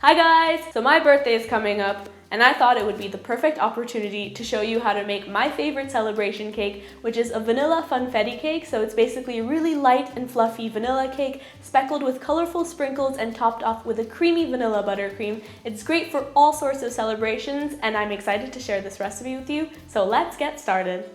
Hi guys! So my birthday is coming up, and I thought it would be the perfect opportunity to show you how to make my favorite celebration cake, which is a vanilla funfetti cake. So it's basically a really light and fluffy vanilla cake, speckled with colorful sprinkles and topped off with a creamy vanilla buttercream. It's great for all sorts of celebrations, and I'm excited to share this recipe with you, so let's get started.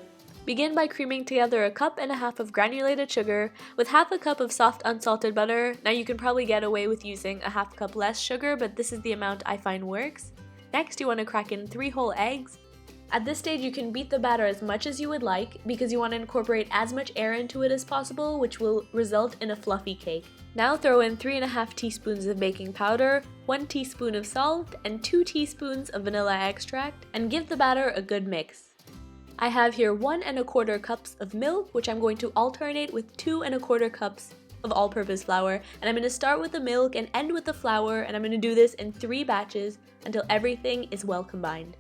Begin by creaming together 1.5 cups of granulated sugar with 1/2 cup of soft unsalted butter. Now you can probably get away with using 1/2 cup less sugar, but this is the amount I find works. Next, you want to crack in 3 whole eggs. At this stage, you can beat the batter as much as you would like because you want to incorporate as much air into it as possible, which will result in a fluffy cake. Now throw in 3.5 teaspoons of baking powder, 1 teaspoon of salt, and 2 teaspoons of vanilla extract, and give the batter a good mix. I have here 1¼ cups of milk, which I'm going to alternate with 2¼ cups of all-purpose flour. And I'm going to start with the milk and end with the flour, and I'm going to do this in 3 batches until everything is well combined.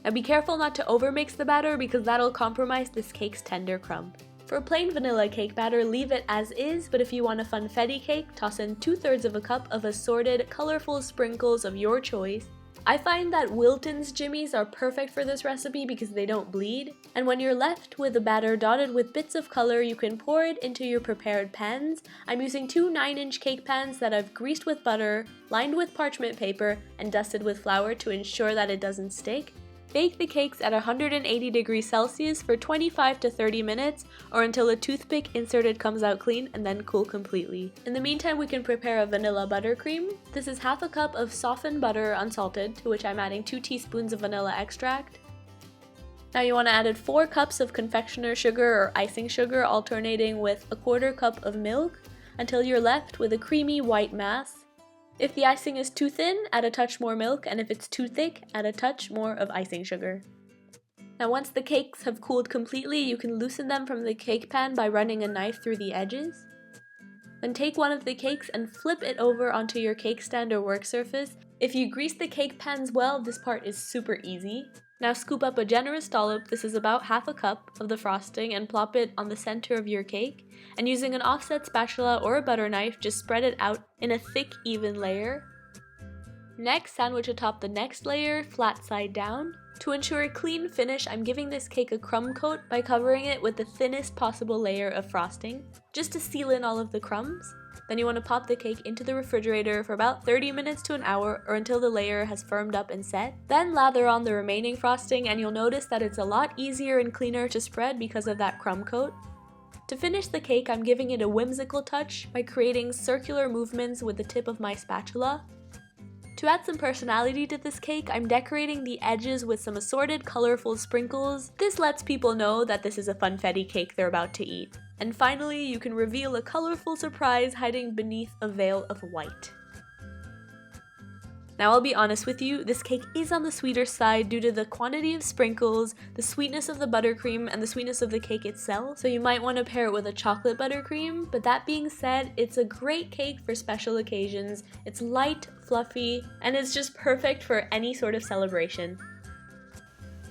Now be careful not to overmix the batter because that'll compromise this cake's tender crumb. For a plain vanilla cake batter, leave it as is, but if you want a funfetti cake, toss in 2/3 cup of assorted, colorful sprinkles of your choice. I find that Wilton's jimmies are perfect for this recipe because they don't bleed, and when you're left with a batter dotted with bits of color, you can pour it into your prepared pans. I'm using 2 9-inch cake pans that I've greased with butter, lined with parchment paper, and dusted with flour to ensure that it doesn't stick. Bake the cakes at 180 degrees Celsius for 25 to 30 minutes or until a toothpick inserted comes out clean, and then cool completely. In the meantime, we can prepare a vanilla buttercream. This is 1/2 cup of softened butter unsalted, to which I'm adding 2 teaspoons of vanilla extract. Now you want to add 4 cups of confectioner sugar or icing sugar, alternating with 1/4 cup of milk until you're left with a creamy white mass. If the icing is too thin, add a touch more milk, and if it's too thick, add a touch more of icing sugar. Now once the cakes have cooled completely, you can loosen them from the cake pan by running a knife through the edges. Then take one of the cakes and flip it over onto your cake stand or work surface. If you grease the cake pans well, this part is super easy. Now scoop up a generous dollop, this is about 1/2 cup, of the frosting and plop it on the center of your cake. And using an offset spatula or a butter knife, just spread it out in a thick, even layer. Next, sandwich atop the next layer, flat side down. To ensure a clean finish, I'm giving this cake a crumb coat by covering it with the thinnest possible layer of frosting, just to seal in all of the crumbs. Then you want to pop the cake into the refrigerator for about 30 minutes to an hour or until the layer has firmed up and set. Then lather on the remaining frosting, and you'll notice that it's a lot easier and cleaner to spread because of that crumb coat. To finish the cake, I'm giving it a whimsical touch by creating circular movements with the tip of my spatula. To add some personality to this cake, I'm decorating the edges with some assorted colorful sprinkles. This lets people know that this is a funfetti cake they're about to eat. And finally, you can reveal a colorful surprise hiding beneath a veil of white. Now I'll be honest with you, this cake is on the sweeter side due to the quantity of sprinkles, the sweetness of the buttercream, and the sweetness of the cake itself, so you might want to pair it with a chocolate buttercream. But that being said, it's a great cake for special occasions. It's light, fluffy, and it's just perfect for any sort of celebration.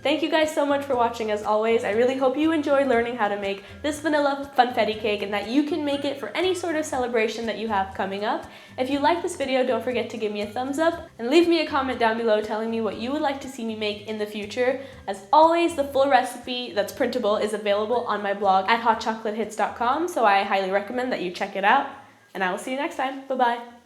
Thank you guys so much for watching as always. I really hope you enjoyed learning how to make this vanilla funfetti cake and that you can make it for any sort of celebration that you have coming up. If you like this video, don't forget to give me a thumbs up and leave me a comment down below telling me what you would like to see me make in the future. As always, the full recipe that's printable is available on my blog at hotchocolatehits.com, so I highly recommend that you check it out. And I will see you next time. Bye-bye.